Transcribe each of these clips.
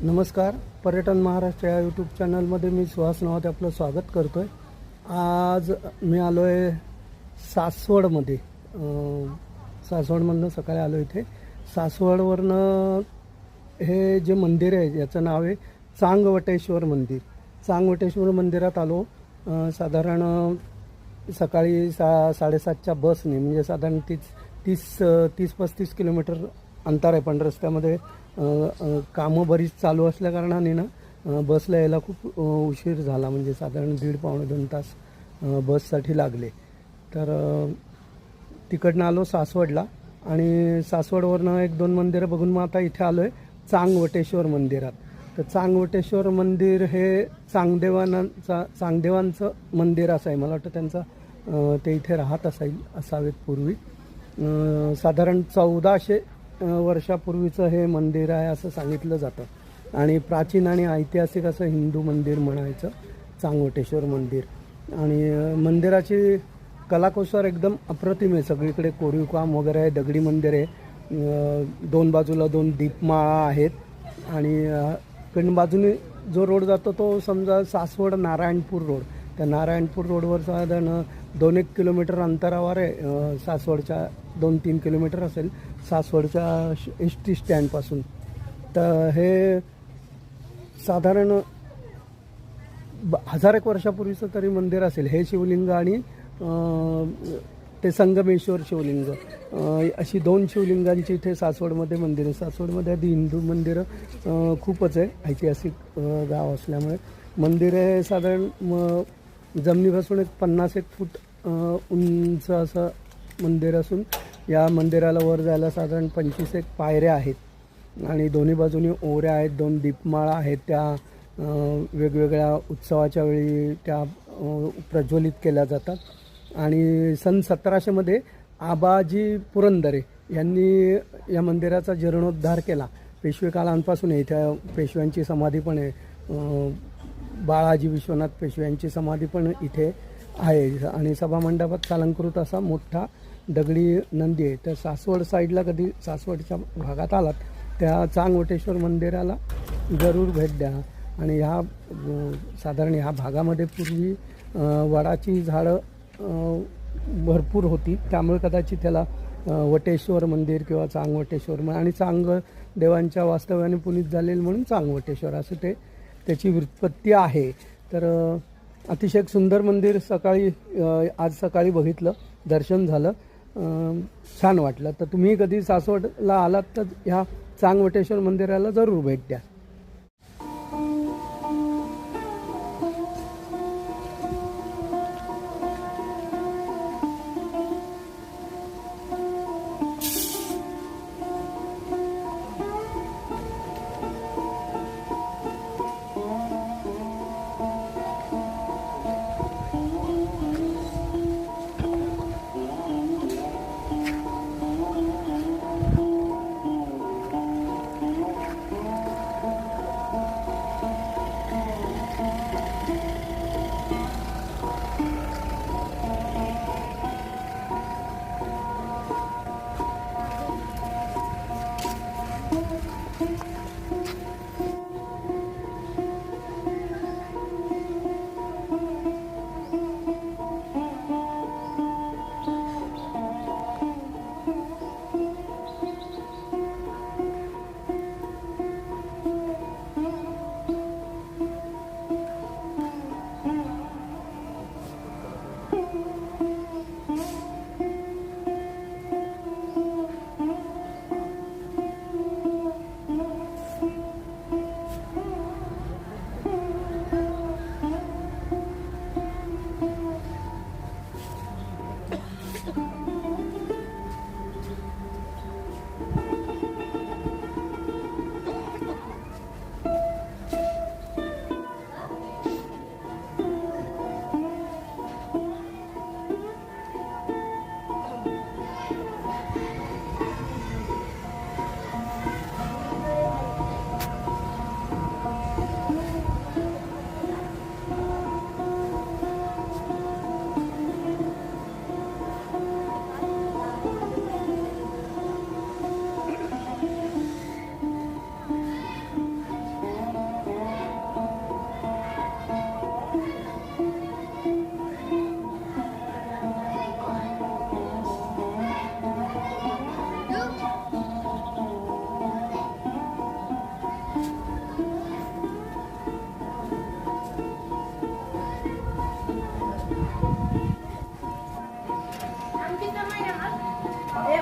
नमस्कार, पर्यटन महाराष्ट्र या यूट्यूब चॅनलमध्ये मी सुहास नवाते आपलं स्वागत करतो आहे. आज मी आलो आहे सासवडमध्ये. सासवडमधनं सकाळी आलो इथे. सासवडवरनं हे जे मंदिर आहे याचं नाव आहे चांगवटेश्वर मंदिर. चांगवटेश्वर मंदिरात आलो. साधारण सकाळी 7:30च्या बसने, म्हणजे साधारण 30-35 किलोमीटर अंतर आहे. पण रस्त्यामध्ये कामं बरीच चालू असल्या कारणाने ना बसला यायला खूप उशीर झाला. म्हणजे साधारण 1.5-2 तास बससाठी लागले. तर तिकडनं आलो सासवडला आणि सासवडवरनं 1-2 मंदिरं बघून मग आता इथे आलो आहे चांगवटेश्वर मंदिरात. तर चांगवटेश्वर मंदिर हे चांगदेवांचं मंदिर असं आहे. मला वाटतं त्यांचा ते इथे राहत असावेत पूर्वी. साधारण 1400 वर्षापूर्वीचं हे मंदिर आहे असं सांगितलं जातं. आणि प्राचीन आणि ऐतिहासिक असं हिंदू मंदिर म्हणायचं चांगवटेश्वर मंदिर. आणि मंदिराची कलाकुसर एकदम अप्रतिम आहे. सगळीकडे कोरीव काम वगैरे आहे. दगडी मंदिर आहे. 2 बाजूला 2 दीपमाळा आहेत. आणि इकडून बाजूने जो रोड जातो तो समजा सासवड नारायणपूर रोड. त्या नारायणपूर रोडवर साधारण 2-1 किलोमीटर अंतरावर आहे. सासवडच्या 2-3 किलोमीटर असेल सासवडच्या एस.टी. स्टँडपासून. तर हे साधारण 1000 वर्षापूर्वीचं तरी मंदिर असेल. हे शिवलिंग आणि ते संगमेश्वर शिवलिंग अशी 2 शिवलिंगांची इथे सासवडमध्ये मंदिर आहे. सासवडमध्ये आधी हिंदू मंदिरं खूपच आहे. ऐतिहासिक गाव असल्यामुळे मंदिर आहे. साधारण जमिनीपासून 50-1 फूट उंच असं मंदिर असून या मंदिराला वर जायला साधारण 25-1 पायऱ्या आहेत. आणि दोन्ही बाजूनी ओऱ्या आहेत. 2 दीपमाळा आहेत. त्या वेगवेगळ्या उत्सवाच्या वेळी त्या प्रज्वलित केल्या जातात. आणि सन 1700मध्ये आबाजी पुरंदरे यांनी या मंदिराचा जीर्णोद्धार केला. पेशवे काळांपासून आहे. त्या पेशव्यांची समाधी पण आहे. बाळाजी विश्वनाथ पेशव्यांची समाधी पण इथे आहे. आणि सभामंडपात अलंकृत असा मोठा दगडी नंदी आहे. तर सासवड साईडला कधी सासवडच्या भागात आलात त्या चांगवटेश्वर मंदिराला जरूर भेट द्या. आणि साधारण ह्या भागामध्ये पूर्वी वडाची झाडं भरपूर होती. त्यामुळे कदाचित त्याला वटेश्वर मंदिर किंवा चांगवटेश्वर आणि चांगदेवांच्या वास्तव्याने पुनीत झालेलं म्हणून चांगवटेश्वर असं त्याची व्युत्पत्ती आहे. तर अतिशय सुंदर मंदिर आज सकाळी बघितलं, दर्शन झालं, छान वाटलं. तर तुम्ही कधी सासवडला आलात तर ह्या चांगवटेश्वर मंदिराला जरूर भेट द्या.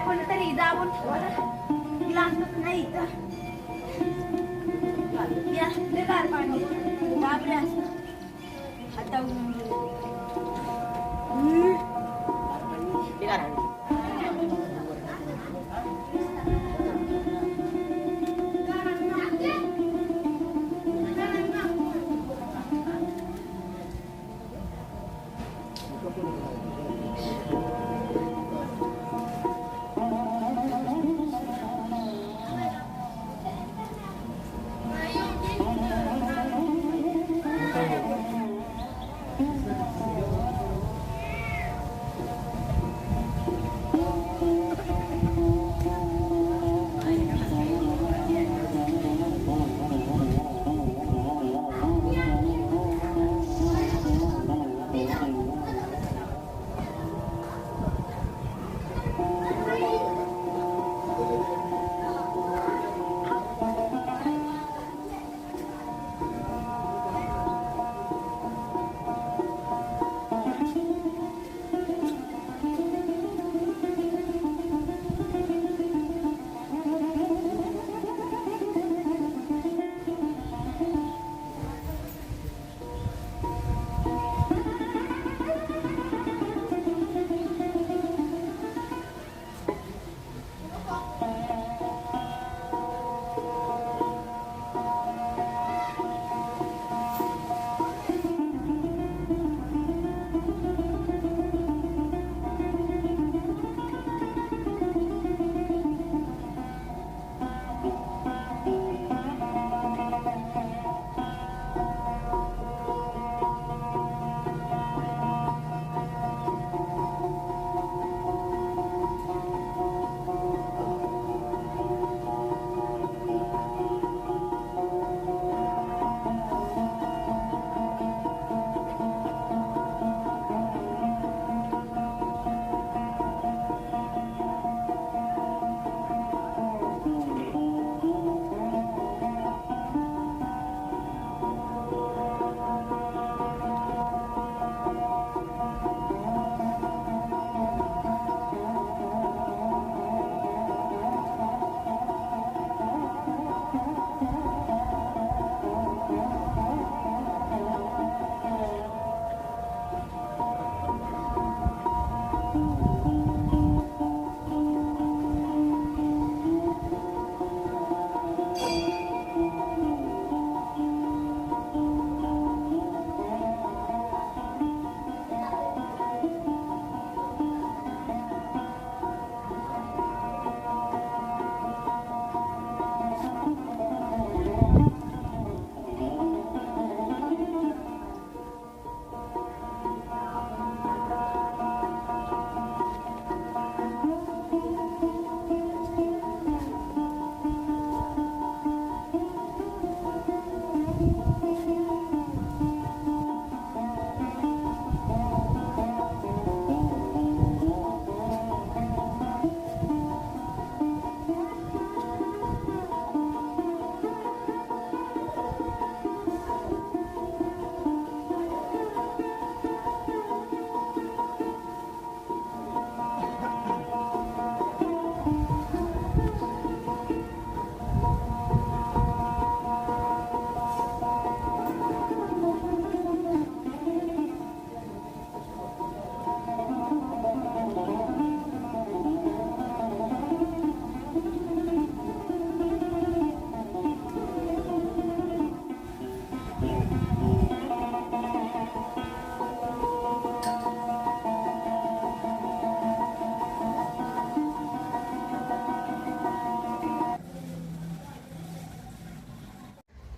कोणतरी दाबून ग्लास नाही इथं या गार पाणी दाबले असं आता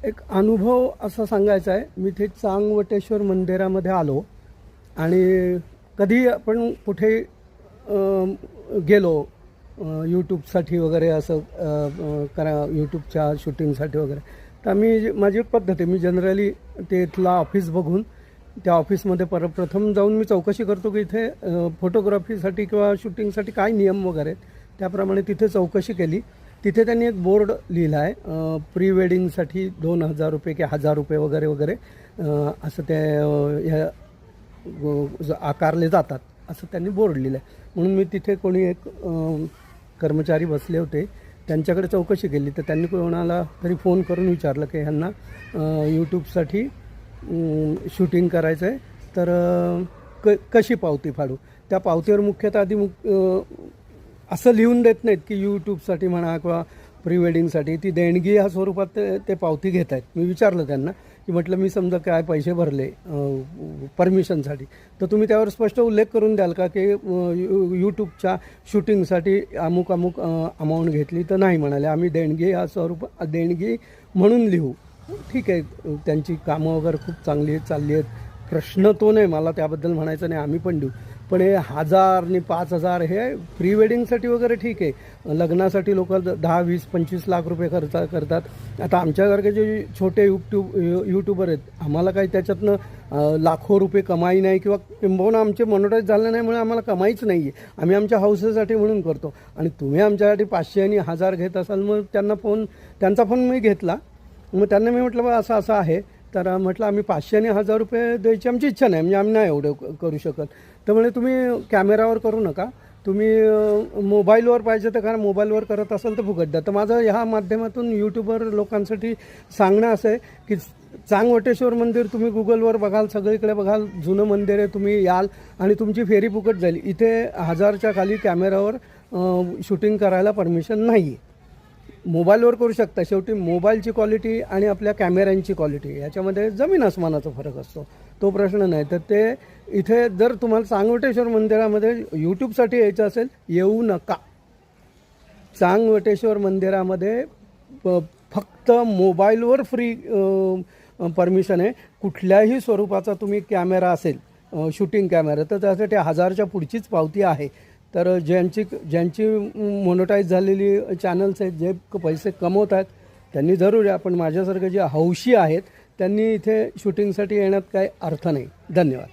एक अनुभव असा सांगायचा आहे. मी इथे चांगवटेश्वर मंदिरामध्ये आलो आणि कधी आपण कुठे गेलो यूट्यूबसाठी वगैरे असं करा यूट्यूबच्या शूटिंगसाठी वगैरे, तर माझी एक पद्धत आहे, मी जनरली ते इथला ऑफिस बघून त्या ऑफिसमध्ये प्रथम जाऊन मी चौकशी करतो की इथे फोटोग्राफीसाठी किंवा शूटिंगसाठी काय नियम वगैरे आहेत. त्याप्रमाणे तिथे चौकशी केली. तिथे त्यांनी एक बोर्ड लिहिला आहे, प्री वेडिंगसाठी 2000 रुपये की 1000 रुपये वगैरे वगैरे असं ते आकारले जातात असं त्यांनी बोर्ड लिहिलं आहे. म्हणून मी तिथे कोणी एक कर्मचारी बसले होते, त्यांच्याकडे चौकशी केली तर त्यांनी कोणाला तरी फोन करून विचारलं की ह्यांना यूट्यूबसाठी शूटिंग करायचं आहे, तर कशी पावती फाडू. त्या पावतीवर मुख्यतः आधी असं लिहून देत नाहीत की यूट्यूबसाठी म्हणा किंवा प्री वेडिंगसाठी, ती देणगी ह्या स्वरूपात ते पावती घेत आहेत. मी विचारलं त्यांना की म्हटलं मी समजा काय पैसे भरले परमिशनसाठी, तर तुम्ही त्यावर स्पष्ट उल्लेख करून द्याल का की यूट्यूबच्या शूटिंगसाठी अमुक अमाऊंट घेतली. तर नाही म्हणाले, आम्ही देणगी ह्या स्वरूपात देणगी म्हणून लिहू. ठीक आहे, त्यांची कामं वगैरे खूप चांगली चालली आहेत, प्रश्न तो नाही, मला त्याबद्दल म्हणायचं नाही, आम्ही पण देऊ. पण हे 1000 आणि 5000 हे प्री वेडिंगसाठी वगैरे ठीक आहे, लग्नासाठी लोक 10, 20, 25 लाख रुपये खर्च करतात. आता आमच्यासारखे जे छोटे यूट्यूबर आहेत, आम्हाला काही त्याच्यातनं लाखो रुपये कमाई नाही किंवा किंबहुना आमचे मोनोटाईज झालं नाहीमुळे आम्हाला कमाईच नाही आहे. आम्ही आमच्या हाऊसेसाठी म्हणून करतो. आणि तुम्ही आमच्यासाठी 500 आणि 1000 घेत असाल, मग त्यांचा फोन मी घेतला. मग त्यांना मी म्हटलं बा असं असं आहे, तर म्हटलं आम्ही 500 आणि 1000 रुपये द्यायची आमची इच्छा नाही, म्हणजे आम्ही नाही एवढं करू शकत. तर म्हणजे तुम्ही कॅमेरावर करू नका, तुम्ही मोबाईलवर पाहिजे तर कारण मोबाईलवर करत असाल तर फुकट द्या. तर माझं ह्या माध्यमातून यूट्यूबर लोकांसाठी सांगणं असं आहे की चांगवटेश्वर मंदिर तुम्ही गुगलवर बघाल, सगळीकडे बघाल, जुनं मंदिर आहे, तुम्ही याल आणि तुमची फेरी फुकट जाईल. इथे 1000च्या खाली कॅमेरावर शूटिंग करायला परमिशन नाही आहे. मोबाईलवर करू शकता, शेवटी मोबाईलची क्वालिटी आणि आपल्या कॅमेऱ्यांची क्वालिटी याच्यामध्ये जमीन आसमानाचा फरक असतो, तो प्रश्न नाही. तर ते इथे जर तुम्हाला चांगवटेश्वर मंदिरामध्ये यूट्यूबसाठी यायचं असेल, येऊ नका. चांगवटेश्वर मंदिरामध्ये फक्त मोबाईलवर फ्री परमिशन आहे. कुठल्याही स्वरूपाचा तुम्ही कॅमेरा असेल, शूटिंग कॅमेरा, तर त्यासाठी 1000च्या पुढचीच पावती आहे. तर ज्यांची मोनोटाईज झालेली चॅनल्स आहेत, जे पैसे कमवत आहेत, त्यांनी जरूर या. पण माझ्यासारखे जे हौशी आहेत त्यांनी इथे शूटिंगसाठी येण्यात काही अर्थ नाही. धन्यवाद.